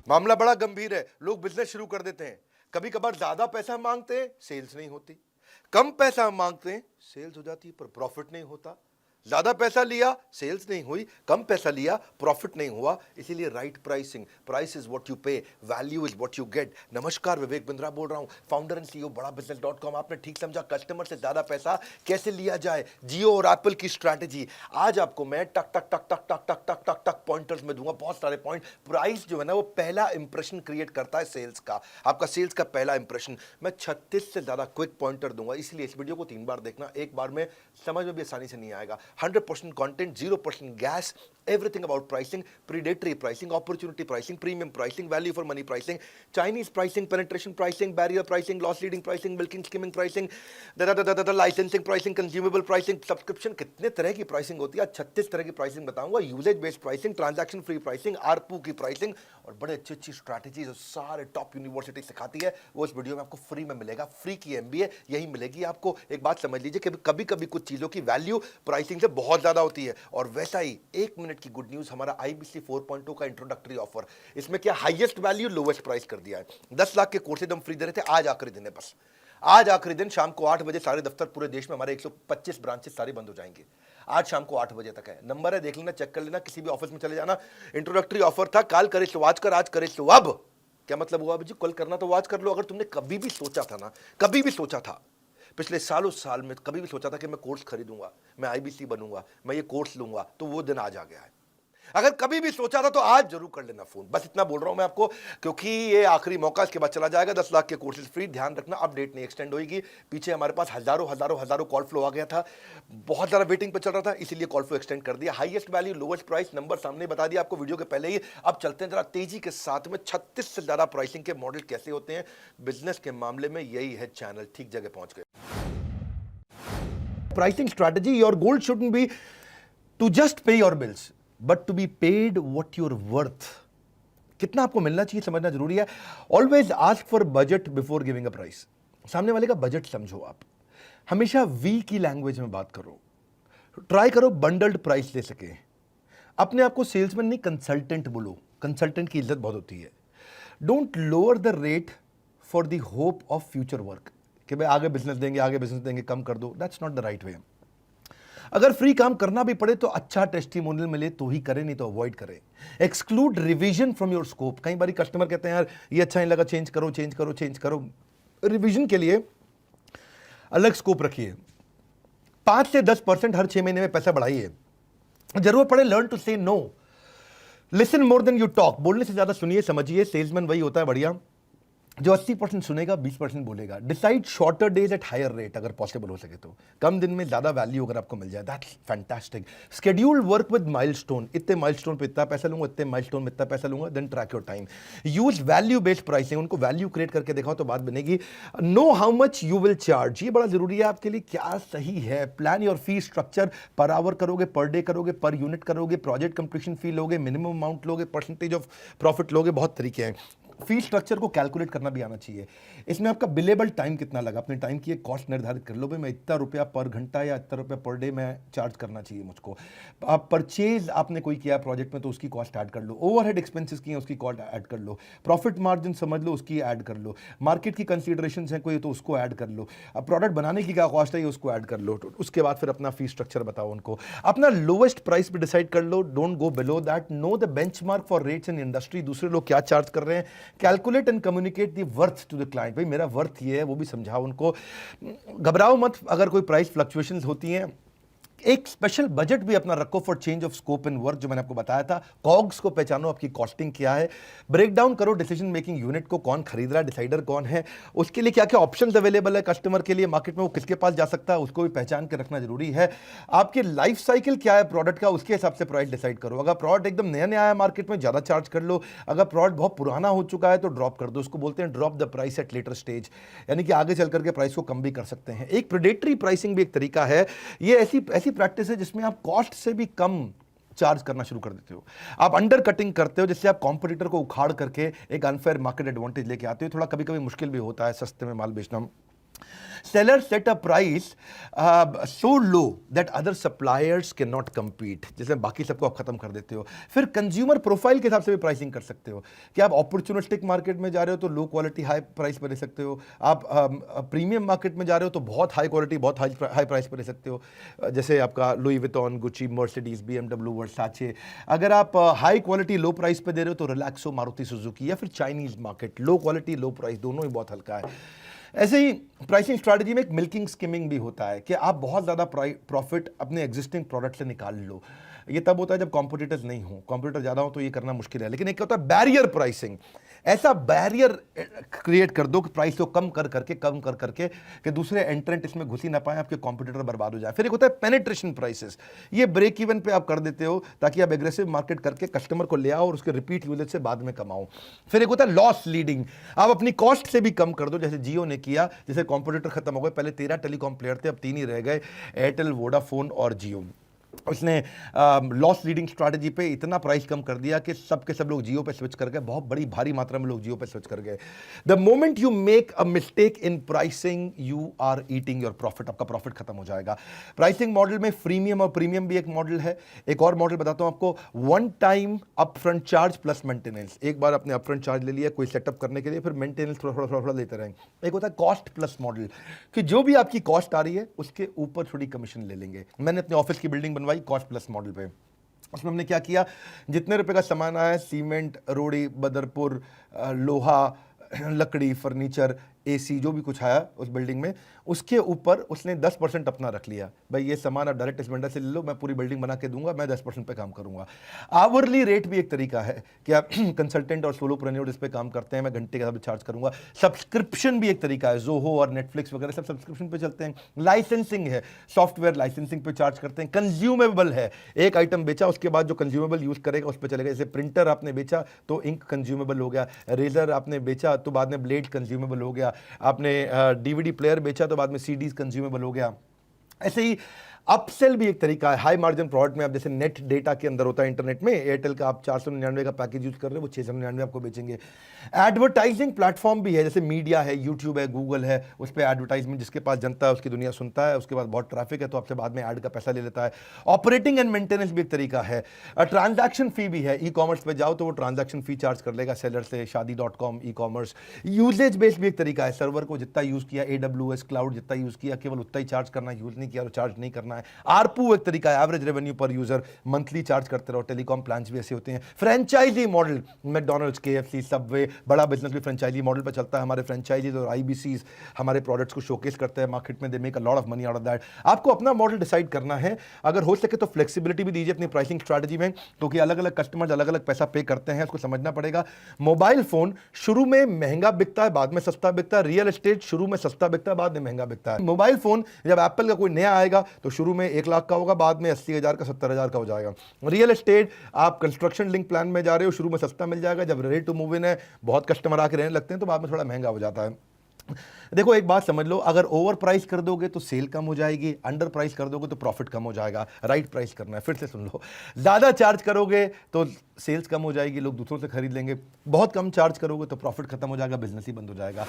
मामला बड़ा गंभीर है। लोग बिजनेस शुरू कर देते हैं, कभी कभार ज्यादा पैसा मांगते हैं, सेल्स नहीं होती। कम पैसा मांगते हैं, सेल्स हो जाती है पर प्रॉफिट नहीं होता। ज्यादा पैसा लिया, सेल्स नहीं हुई। कम पैसा लिया, प्रॉफिट नहीं हुआ। इसीलिए right pricing, price is what you pay, value is what you get. नमस्कार, विवेक बिंद्रा बोल रहा हूं, फाउंडर एंड सीईओ बड़ा बिजनेस.com। आपने ठीक समझा, कस्टमर से ज्यादा पैसा कैसे लिया जाए, जियो और एप्पल की स्ट्रैटेजी। आज आपको मैं टक टक टक टक टक टक टक टक टक पॉइंटर्स में दूंगा, बहुत सारे पॉइंट। प्राइस जो है ना, वो पहला इंप्रेशन क्रिएट करता है सेल्स का, आपका सेल्स का पहला इंप्रेशन। मैं 36 से ज्यादा क्विक पॉइंटर दूंगा, इसलिए इस वीडियो को 3 बार देखना, एक बार में समझ में भी आसानी से नहीं आएगा। 100% content, 0% gas, everything about pricing, predatory pricing, opportunity pricing, premium pricing, value for money pricing, Chinese pricing, penetration pricing, barrier pricing, loss leading pricing, milking skimming pricing, licensing pricing, consumable pricing, subscription, कितने तरह की pricing होती है। 36 तरह की pricing बताऊंगा। Usage based pricing, transaction free pricing, ARPU की pricing और बड़े अच्छी अच्छी स्ट्रैटेजी जो सारे टॉप यूनिवर्सिटी सिखाती है, वो इस वीडियो में आपको फ्री में मिलेगा। फ्री की एमबीए यही मिलेगी आपको। एक बात समझ लीजिए कि कभी कभी कुछ चीजों की वैल्यू प्राइसिंग से बहुत ज्यादा होती है। और वैसा ही 1 मिनट की गुड न्यूज, हमारा आईबीसी 4.0 का इंट्रोडक्टरी ऑफर। इसमें क्या हाईएस्ट वैल्यू लोवेस्ट प्राइस कर दिया है। 10 लाख के कोर्सेज हम फ्री दे रहे थे, आज आखिरी दिन है। बस आज आखिरी दिन, शाम को 8 बजे सारे दफ्तर पूरे देश में, हमारे 125 ब्रांचेस सारे बंद हो जाएंगे। आज शाम को 8 बजे तक है। नंबर है, देख लेना, चेक कर लेना, किसी भी ऑफिस में चले जाना। इंट्रोडक्टरी ऑफर था, काल करे तो आज कर, आज करे तो अब। क्या मतलब हुआ जी, कल करना तो आज कर लो। अगर तुमने कभी भी सोचा था ना, कभी भी सोचा था पिछले सालों साल में, कभी भी सोचा था कि मैं कोर्स खरीदूंगा, मैं आईबीसी बनूंगा, मैं ये कोर्स लूंगा, तो वो दिन आज आ गया है। अगर कभी भी सोचा था तो आज जरूर कर लेना फोन। बस इतना बोल रहा हूं मैं आपको, क्योंकि ये आखिरी मौका, इसके बाद चला जाएगा। 10 लाख के कोर्सेज फ्री। ध्यान रखना, अब डेट नहीं एक्सटेंड होगी। पीछे हमारे पास हजारों कॉल फ्लो आ गया था, बहुत ज्यादा वेटिंग पे चल रहा था, इसीलिए कॉल फ्लो एक्सटेंड कर दिया। Highest value lowest price, number सामने बता दिया आपको वीडियो के पहले ही। अब चलते हैं जरा तेजी के साथ में, 36 से ज्यादा प्राइसिंग के मॉडल कैसे होते हैं बिजनेस के मामले में। यही है चैनल, ठीक जगह पहुंच गए। Pricing strategy, your goal shouldn't be to just pay your bills, but to be paid what you're worth. कितना आपको मिलना चाहिए समझना जरूरी है। Always ask for budget before giving a price. सामने वाले का बजट समझो आप। हमेशा वी की लैंग्वेज में बात करो। ट्राई करो बंडल्ड प्राइस ले सके। अपने आप को सेल्समैन नहीं, कंसल्टेंट बोलो। कंसल्टेंट की इज्जत बहुत होती है। Don't lower the rate for the hope of future work, कि भाई आगे बिजनेस देंगे, आगे बिजनेस देंगे, कम कर दो। That's not the right way. अगर फ्री काम करना भी पड़े तो अच्छा टेस्टिमोनियल मिले तो ही करें, नहीं तो अवॉइड करें। Exclude revision from your scope. कई बार कस्टमर कहते हैं यार ये अच्छा नहीं लगा, चेंज करो चेंज करो चेंज करो। रिवीजन के लिए अलग स्कोप रखिए। 5 से 10% हर 6 महीने में पैसा बढ़ाइए। जरूरत पड़े learn to say no. Listen more than you talk. बोलने से ज्यादा सुनिए, समझिए। सेल्समैन वही होता है बढ़िया जो 80% सुनेगा, 20% बोलेगा। Decide shorter days at higher rate, अगर पॉसिबल हो सके तो। कम दिन में ज्यादा वैल्यू अगर आपको मिल जाए, that's fantastic. Schedule work with milestone. इतने माइलस्टोन पे इतना पैसा लूंगा, इतने माइलस्टोन में इतना पैसा लूंगा। Then track your time. Use value based pricing. उनको वैल्यू क्रिएट करके दिखाओ तो बात बनेगी। Know how much you will charge, ये बड़ा जरूरी है आपके लिए, क्या सही है। Plan your fee structure. Per hour करोगे, पर डे करोगे, पर यूनिट करोगे, प्रोजेक्ट कंप्लीशन फी लोगे, मिनिमम अमाउंट लोगे, परसेंटेज ऑफ प्रॉफिट लोगे, बहुत तरीके हैं। फी स्ट्रक्चर को कैलकुलेट करना भी आना चाहिए। इसमें आपका बिलेबल टाइम कितना लगा, अपने टाइम की एक कॉस्ट निर्धारित कर लो। भाई मैं इतना रुपया पर घंटा या इतना रुपया पर डे में चार्ज करना चाहिए मुझको। आप परचेज आपने कोई किया प्रोजेक्ट में तो उसकी कॉस्ट ऐड कर लो। ओवरहेड एक्सपेंसेस की हैं उसकी कॉस्ट ऐड कर लो। प्रॉफिट मार्जिन समझ लो, उसकी ऐड कर लो। मार्केट की कंसीडरेशंस हैं कोई तो उसको ऐड कर लो। अब प्रोडक्ट बनाने की क्या कॉस्ट है उसको ऐड कर लो। तो उसके बाद फिर अपना फी स्ट्रक्चर बताओ उनको। अपना लोवेस्ट प्राइस भी डिसाइड कर लो, don't go below that. Know the benchmark for rates in industry, दूसरे लोग क्या चार्ज कर रहे हैं। Calculate and communicate the worth to the client. भाई मेरा वर्थ ये है, वो भी समझाओ उनको। घबराओ मत अगर कोई प्राइस फ्लक्चुएशंस होती हैं। एक स्पेशल बजट भी अपना रखो for change of scope in work, जो मैंने आपको बताया था। कॉग्स को पहचानो, आपकी कॉस्टिंग क्या है। ब्रेक डाउन करो डिसीजन मेकिंग यूनिट को, कौन खरीद रहा है, डिसाइडर कौन है, उसके लिए क्या क्या ऑप्शंस अवेलेबल है कस्टमर के लिए मार्केट में, वो किसके पास जा सकता है, उसको भी पहचान के रखना जरूरी है। आपके लाइफ साइकिल क्या है प्रोडक्ट का, उसके हिसाब से प्राइस डिसाइड करो। अगर प्रोडक्ट एकदम नया नया आया मार्केट में, ज्यादा चार्ज कर लो। अगर प्रोडक्ट बहुत पुराना हो चुका है तो ड्रॉप कर दो। उसको बोलते हैं drop the price at later stage, यानी कि आगे चल करके प्राइस को कम भी कर सकते हैं। एक प्रेडेटरी प्राइसिंग भी एक तरीका है। ये ऐसी प्रैक्टिस है जिसमें आप कॉस्ट से भी कम चार्ज करना शुरू कर देते हो। आप अंडर कटिंग करते हो, जिससे आप कॉम्पिटिटर को उखाड़ करके एक अनफेयर मार्केट एडवांटेज लेके आते हो। थोड़ा कभी कभी मुश्किल भी होता है सस्ते में माल बेचना। Sellers set a price so low that other suppliers cannot compete. जैसे बाकी सबको आप खत्म कर देते हो। फिर कंज्यूमर प्रोफाइल के हिसाब से भी प्राइसिंग कर सकते हो कि आप अपॉर्चुनिस्टिक मार्केट में जा रहे हो तो लो क्वालिटी हाई प्राइस पर ले सकते हो, आप प्रीमियम मार्केट में जा रहे हो तो बहुत हाई क्वालिटी बहुत हाई प्राइस पर ले सकते हो, जैसे आपका Louis Vuitton, Gucci, Mercedes, BMW, वर्साचे। अगर आप हाई क्वालिटी लो प्राइस पे दे रहे हो तो रिलैक्सो, मारुति सुजुकी, या फिर चाइनीज मार्केट, लो क्वालिटी लो प्राइस दोनों ही बहुत हल्का है। ऐसे ही प्राइसिंग स्ट्रैटेजी में एक मिल्किंग स्किमिंग भी होता है कि आप बहुत ज़्यादा प्रॉफिट अपने एग्जिस्टिंग प्रोडक्ट से निकाल लो। ये तब होता है जब कॉम्पिटिटर्स नहीं हो, कॉम्पिटिटर ज़्यादा हो तो ये करना मुश्किल है। लेकिन एक होता है बैरियर प्राइसिंग, ऐसा बैरियर क्रिएट कर दो कि प्राइस को कम कर करके कि दूसरे एंट्रेंट इसमें घुस ही ना पाए, आपके कॉम्पिटिटर बर्बाद हो जाए। फिर एक होता है पेनिट्रेशन प्राइसेस, ये ब्रेक इवन पे आप कर देते हो ताकि आप एग्रेसिव मार्केट करके कस्टमर को ले आओ और उसके रिपीट यूजेज से बाद में कमाओ। फिर एक होता है लॉस लीडिंग, आप अपनी कॉस्ट से भी कम कर दो, जैसे जियो ने किया, जैसे कॉम्पिटिटर खत्म हो गए, पहले 13 टेलीकॉम प्लेयर थे, अब 3 ही रह गए, एयरटेल, वोडाफोन और जियो। उसने लॉस लीडिंग स्ट्रैटेजी पे इतना प्राइस कम कर दिया कि सब के सब लोग जियो पे स्विच कर गए, बहुत बड़ी भारी मात्रा में लोग जियो पे स्विच कर गए। The moment you make a mistake in pricing you are eating your profit, आपका प्रॉफिट खत्म हो जाएगा। प्राइसिंग मॉडल में फ्रीमियम और प्रीमियम भी एक मॉडल है। एक और मॉडल बताता हूं आपको, one time upfront charge plus maintenance. एक बार आपने अपफ्रंट चार्ज ले लिया कोई सेटअप करने के लिए, फिर मेंटेनेंस थोड़ा लेते रहेंगे। एक होता है कॉस्ट प्लस मॉडल कि जो भी आपकी कॉस्ट आ रही है उसके ऊपर थोड़ी कमीशन ले लेंगे। मैंने अपने ऑफिस की बिल्डिंग बनवाई कॉस्ट प्लस मॉडल पे, उसमें हमने क्या किया, जितने रुपए का सामान आया, सीमेंट, रोड़ी, बदरपुर, लोहा, लकड़ी, फर्नीचर, एसी, जो भी कुछ आया उस बिल्डिंग में, उसके ऊपर उसने 10% अपना रख लिया। भाई ये सामान आप डायरेक्ट इस वेंडर से ले लो, मैं पूरी बिल्डिंग बना के दूंगा, मैं 10% पे काम करूंगा। आवरली रेट भी एक तरीका है कि आप कंसल्टेंट और सोलोप्रेन्योर इस पे काम करते हैं, मैं घंटे का हिसाब से चार्ज करूंगा। सब्सक्रिप्शन भी एक तरीका है, जोहो और नेटफ्लिक्स वगैरह सब सब्सक्रिप्शन पे चलते हैं। लाइसेंसिंग है, सॉफ्टवेयर लाइसेंसिंग पे चार्ज करते हैं। कंज्यूमेबल है, एक आइटम बेचा उसके बाद जो कंज्यूमेबल यूज करेगा उस पर चलेगा। जैसे प्रिंटर आपने बेचा तो इंक कंज्यूमेबल हो गया, रेजर आपने बेचा तो बाद में ब्लेड कंज्यूमेबल हो गया, आपने डीवीडी प्लेयर बेचा तो बाद में सीडीज कंज्यूमेबल हो गया। ऐसे ही अपसेल भी एक तरीका है। हाई मार्जिन प्रोडक्ट में आप जैसे नेट डेटा के अंदर होता है इंटरनेट में, एयरटेल का आप 499 का पैकेज यूज कर रहे हो, वो 699 आपको बेचेंगे। एडवर्टाइजिंग प्लेटफॉर्म भी है, जैसे मीडिया है, यूट्यूब है, गूगल है, उस पर एडवर्टाइजमेंट जिसके पास जनता है उसकी दुनिया सुनता है, उसके बाद बहुत ट्रैफिक है तो आपसे बाद में ऐड का पैसा ले लेता है। ऑपरेटिंग एंड मेंटेनेंस भी एक तरीका है। ट्रांजैक्शन फी भी है, ई कॉमर्स पे जाओ तो वो ट्रांजैक्शन फी चार्ज कर लेगा सेलर से, शादी.com, ई कॉमर्स। यूजेज बेस्ड भी एक तरीका है, सर्वर को जितना यूज किया, AWS क्लाउड जितना यूज किया केवल उतना ही चार्ज करना, यूज नहीं किया तो चार्ज नहीं करना है। आरपू एक तरीका है, average revenue per user, monthly charge करते रहो। टेलीकॉम प्लान्स भी ऐसे होते हैं। Franchise model, McDonald's, KFC, Subway, बड़ा बिजनेस भी फ्रेंचाइजी मॉडल पर चलता है। हमारे फ्रेंचाइजीज और IBCs हमारे प्रोडक्ट्स को शोकेस करते हैं मार्केट में, they make a lot of money out of that. आपको अपना मॉडल डिसाइड करना है, अगर हो सके तो फ्लेक्सिबिलिटी भी दीजिए अपनी प्राइसिंग स्ट्रैटेजी में, क्योंकि अलग अलग कस्टमर्स अलग अलग पैसा पे करते हैं, उसको समझना पड़ेगा। मोबाइल फोन शुरू में महंगा बिकता है, बाद में सस्ता बिकता है। रियल एस्टेट शुरू में सस्ता बिकता है, बाद में महंगा बिकता है। मोबाइल फोन जब एप्पल का कोई नया आएगा तो शुरू में 1 लाख का होगा, बाद में 80,000 का, 70,000 का हो जाएगा। रियल एस्टेट आप कंस्ट्रक्शन लिंक प्लान में जा रहे हो, शुरू में सस्ता मिल जाएगा, जब रेडी टू मूव इन है, बहुत कस्टमर आके रहने लगते हैं तो बाद में थोड़ा महंगा हो जाता है। देखो एक बात समझ लो, अगर ओवर प्राइस कर दोगे तो सेल कम हो जाएगी, अंडर प्राइस कर दोगे तो प्रॉफिट कम हो जाएगा। राइट प्राइस करना है, फिर से सुन लो, ज्यादा चार्ज करोगे तो सेल्स कम हो जाएगी, लोग दूसरों से खरीद लेंगे। बहुत कम चार्ज करोगे तो प्रॉफिट खत्म हो जाएगा, बिजनेस ही बंद हो जाएगा।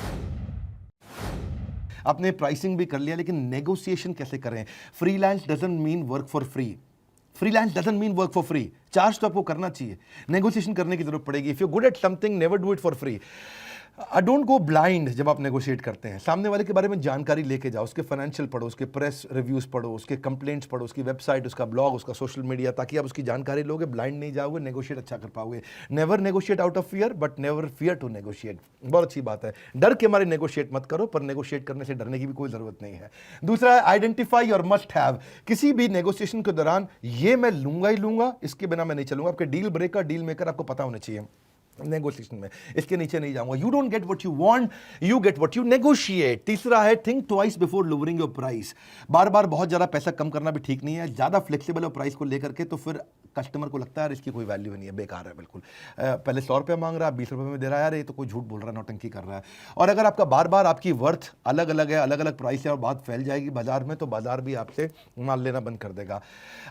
आपने प्राइसिंग भी कर लिया, लेकिन नेगोशिएशन कैसे करें? Freelance doesn't mean work for free, freelance doesn't mean work for free. Charge तो आपको करना चाहिए, नेगोशिएशन करने की जरूरत पड़ेगी। If you good at something, never do it for free. Don't go blind जब आप नेगोशिएट करते हैं। सामने वाले के बारे में जानकारी लेके जाओ, उसके फाइनेंशियल पढ़ो, उसके प्रेस रिव्यूज पढ़ो, उसके कंप्लेंट्स पढ़ो, उसकी वेबसाइट, उसका ब्लॉग, उसका सोशल मीडिया, ताकि आप उसकी जानकारी लोगे, ब्लाइंड नहीं जाओगे, नेगोशिएट अच्छा कर पाओगे। Never negotiate out of fear, but never fear to negotiate. बहुत अच्छी बात है, डर के मारे नेगोशिएट मत करो, पर नेगोशिएट करने से डरने की भी कोई जरूरत नहीं है। दूसरा है आइडेंटिफाई योर मस्ट हैव। किसी भी नेगोशिएशन के दौरान ये मैं लूंगा ही लूंगा, इसके बिना मैं नहीं चलूंगा। आपके डील ब्रेकर, डील मेकर आपको पता होना चाहिए नेगोशिएशन में, इसके नीचे नहीं जाऊंगा। You don't get what you want, you get what you negotiate. तीसरा है think twice before lowering your price. बार बार बहुत ज्यादा पैसा कम करना भी ठीक नहीं है। ज्यादा फ्लेक्सिबल हो प्राइस को लेकर के तो फिर कस्टमर को लगता है यार इसकी कोई वैल्यू नहीं है, बेकार है बिल्कुल, पहले 100 रुपये मांग रहा है, 20 रुपये में दे रहा है, यार ये तो कोई झूठ बोल रहा है, नौटंकी कर रहा है। और अगर आपका बार बार आपकी वर्थ अलग अलग है, अलग अलग प्राइस है और बात फैल जाएगी बाजार में, तो बाजार भी आपसे माल लेना बंद कर देगा।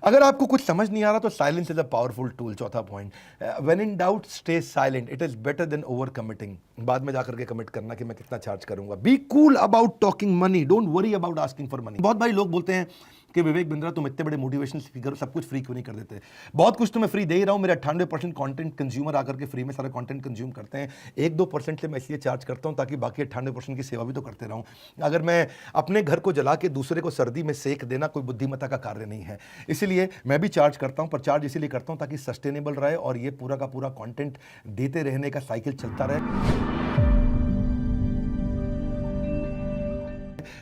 अगर आपको कुछ समझ नहीं आ रहा तो silence is a powerful tool. चौथा point, when in doubt stay silent, it is better than over committing. बाद में जाकर के कमिट करना कि मैं कितना चार्ज करूंगा। Be cool about talking money, don't worry about asking for money. बहुत भाई लोग बोलते हैं कि विवेक बिंद्रा तुम इतने बड़े मोटिवेशनल स्पीकर, सब कुछ फ्री क्यों नहीं कर देते? बहुत कुछ तो मैं फ्री दे ही रहा हूं। मेरे 98% कंटेंट कंज्यूमर आकर के फ्री में सारा कंटेंट कंज्यूम करते हैं। 1-2% से मैं इसलिए चार्ज करता हूं ताकि बाकी 98% की सेवा भी तो करते रहूं। अगर मैं अपने घर को जला के दूसरे को सर्दी में सेक देना कोई बुद्धिमत्ता का कार्य नहीं है, इसलिए मैं भी चार्ज करता हूं। पर चार्ज इसीलिए करता हूं ताकि सस्टेनेबल रहे और ये पूरा का पूरा कंटेंट देते रहने का साइकिल चलता रहे।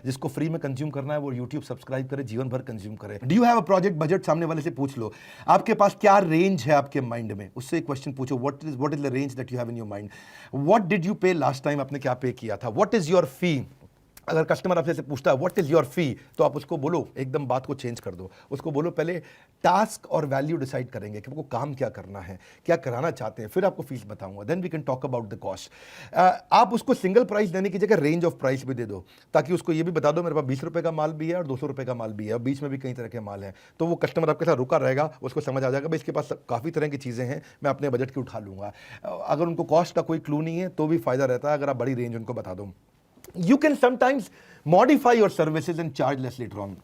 जिसको फ्री में कंज्यूम करना है वो YouTube सब्सक्राइब करे, जीवन भर कंज्यूम करे। Do you have a project budget? सामने वाले से पूछ लो आपके पास क्या रेंज है आपके माइंड में, उससे एक क्वेश्चन पूछो, what is the range that you have in your mind? What did you पे लास्ट टाइम, आपने क्या पे किया था? व्हाट इज योर फी? अगर कस्टमर आपसे पूछता है व्हाट इज योर फी, तो आप उसको बोलो, एकदम बात को चेंज कर दो, उसको बोलो पहले टास्क और वैल्यू डिसाइड करेंगे कि आपको काम क्या करना है, क्या कराना चाहते हैं, फिर आपको फीस बताऊंगा, then we can talk about the cost. आप उसको सिंगल प्राइस देने की जगह रेंज ऑफ प्राइस भी दे दो, ताकि उसको ये भी बता दो मेरे पास 20 रुपये का माल भी है और 200 रुपये का माल भी है और बीच में भी कई तरह के माल हैं। तो वो कस्टमर आपके साथ रुका रहेगा, उसको समझ आ जाएगा भाई इसके पास काफ़ी तरह की चीज़ें हैं, मैं अपने बजट की उठा लूँगा। अगर उनको कॉस्ट का कोई क्लू नहीं है तो भी फायदा रहता है अगर आप बड़ी रेंज उनको बता दो। You can sometimes modify your services and charge less later on.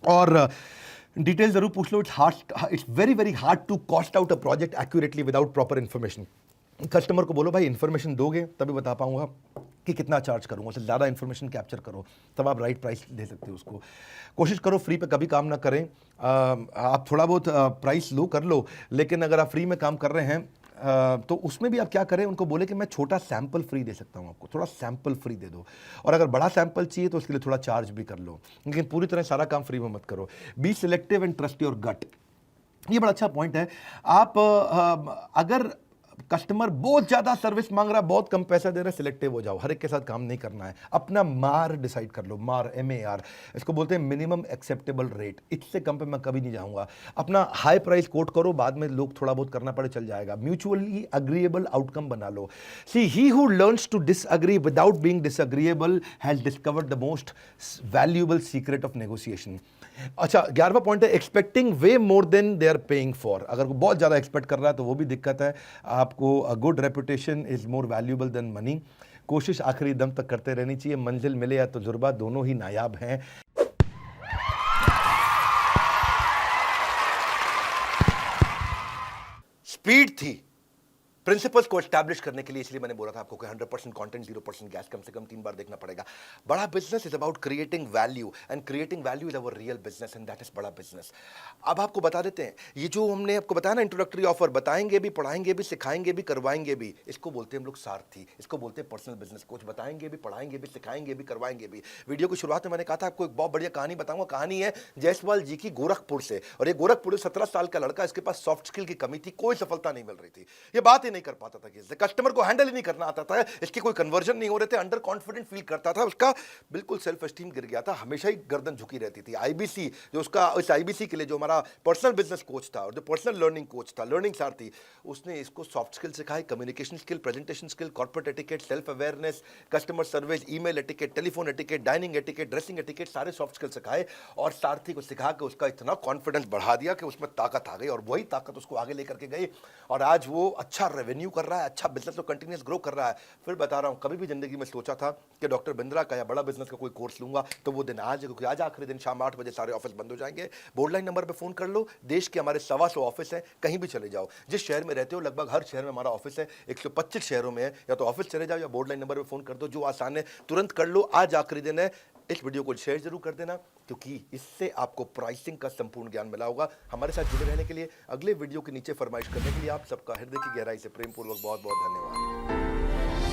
और डिटेल जरूर पूछ लो। It's very very hard to cost out a project accurately without proper information. Customer को बोलो भाई इन्फॉर्मेशन दोगे तभी बता पाऊंगा कि कितना चार्ज करूंगा, उससे ज़्यादा इन्फॉर्मेशन कैप्चर करो, तब आप राइट प्राइस दे सकते हो उसको। कोशिश करो फ्री पे कभी काम ना करें। आप थोड़ा बहुत प्राइस लो कर लो, लेकिन अगर आप फ्री में काम कर रहे हैं तो उसमें भी आप क्या करें, उनको बोले कि मैं छोटा सैंपल फ्री दे सकता हूं आपको, थोड़ा सैंपल फ्री दे दो। और अगर बड़ा सैंपल चाहिए तो उसके लिए थोड़ा चार्ज भी कर लो, लेकिन पूरी तरह सारा काम फ्री में मत करो। Be selective and trust your gut. ये बड़ा अच्छा पॉइंट है। आप अगर कस्टमर बहुत ज्यादा सर्विस मांग रहा है, बहुत कम पैसा दे रहा है, सिलेक्टिव हो जाओ। हर एक के साथ काम नहीं करना है। अपना मार डिसाइड कर लो, मार MAR, इसको बोलते हैं मिनिमम एक्सेप्टेबल रेट। इससे कम पे मैं कभी नहीं जाऊंगा। अपना हाई प्राइस कोट करो, बाद में लोग थोड़ा बहुत करना पड़े चल जाएगा। म्यूचुअली अग्रीएबल आउटकम बना लो। See he who learns to disagree without being disagreeable has discovered the most valuable secret of negotiation. अच्छा, 11वां पॉइंट है expecting way more than they are paying for. अगर वो बहुत ज़्यादा एक्सपेक्ट कर रहा है तो वो भी दिक्कत है। आपको a good reputation is more valuable then money. कोशिश आखिरी दम तक करते रहनी चाहिए। मंजिल मिले या तजुर्बा, दोनों ही नायाब हैं। स्पीड थी प्रिंसिपल्स को एस्टैब्लिश करने के लिए, इसलिए मैंने बोला था आपको कि 100% कंटेंट 0% गैस कम से कम 3 बार देखना पड़ेगा। बड़ा business is about creating value, and creating value is our real business, and that is बड़ा बिजनेस। अब आपको बता देते हैं, ये जो हमने आपको बताया ना इंट्रोडक्टरी ऑफर, बताएंगे भी, पढ़ाएंगे भी, सिखाएंगे भी, करवाएंगे भी, इसको बोलते हैं हम लोग सारथी, इसको बोलते हैं पर्सनल बिजनेस कोच। बताएंगे भी, पढ़ाएंगे भी, सिखाएंगे भी, करवाएंगे भी। वीडियो की शुरुआत में मैंने कहा था आपको एक बहुत बढ़िया कहानी बताऊंगा। कहानी है जायसवाल जी की गोरखपुर से, और ये गोरखपुर 17 साल का लड़का, इसके पास सॉफ्ट स्किल की कमी थी, कोई सफलता नहीं मिल रही थी, ये बात ही नहीं कर पाता था, कस्टमर को हैंडल ही नहीं करना आता था, इसके कोई कन्वर्जन नहीं हो रहे थे, अंडर कॉन्फिडेंट फील करता था, उसका बिल्कुल सेल्फ एस्टीम गिर गया था, हमेशा ही गर्दन झुकी रहती थी। आईबीसी जो उसका, इस आईबीसी के लिए जो हमारा पर्सनल बिजनेस कोच था और जो पर्सनल लर्निंग कोच था, लर्निंग सारथी, उसने इसको सॉफ्ट स्किल सिखाई, communication skill, presentation skill, corporate etiquette, self awareness, customer service, email etiquette, telephone etiquette, dining etiquette, dressing etiquette, सारे सॉफ्ट स्किल सिखाए। और सारथी को सिखा के उसका इतना कॉन्फिडेंस बढ़ा दिया कि उसमें ताकत आ गई, और वही ताकत उसको आगे लेकर के गई, और आज वो अच्छा रेवेन्यू कर रहा है, अच्छा बिजनेस तो कंटिन्यूस ग्रो कर रहा है। फिर बता रहा हूं, कभी भी जिंदगी में सोचा था कि डॉक्टर बिंद्रा का या बड़ा बिजनेस का कोई कोर्स लूंगा, तो वो दिन आज है, क्योंकि आज आखिरी दिन शाम 8 बजे सारे ऑफिस बंद हो जाएंगे। बोर्डलाइन नंबर पे फोन कर लो, देश के हमारे 125 ऑफिस हैं, कहीं भी चले जाओ, जिस शहर में रहते हो लगभग हर शहर में हमारा ऑफिस है, 125 शहरों में है, या तो ऑफिस चले जाओ या बोर्डलाइन नंबर पे फोन कर दो, जो आसान है तुरंत कर लो। आज आखिरी दिन है, इस वीडियो को शेयर जरूर कर देना, क्योंकि इससे आपको प्राइसिंग का संपूर्ण ज्ञान मिला होगा। हमारे साथ जुड़े रहने के लिए, अगले वीडियो के नीचे फरमाइश करने के लिए आप सबका हृदय की गहराई से प्रेमपूर्वक बहुत बहुत धन्यवाद।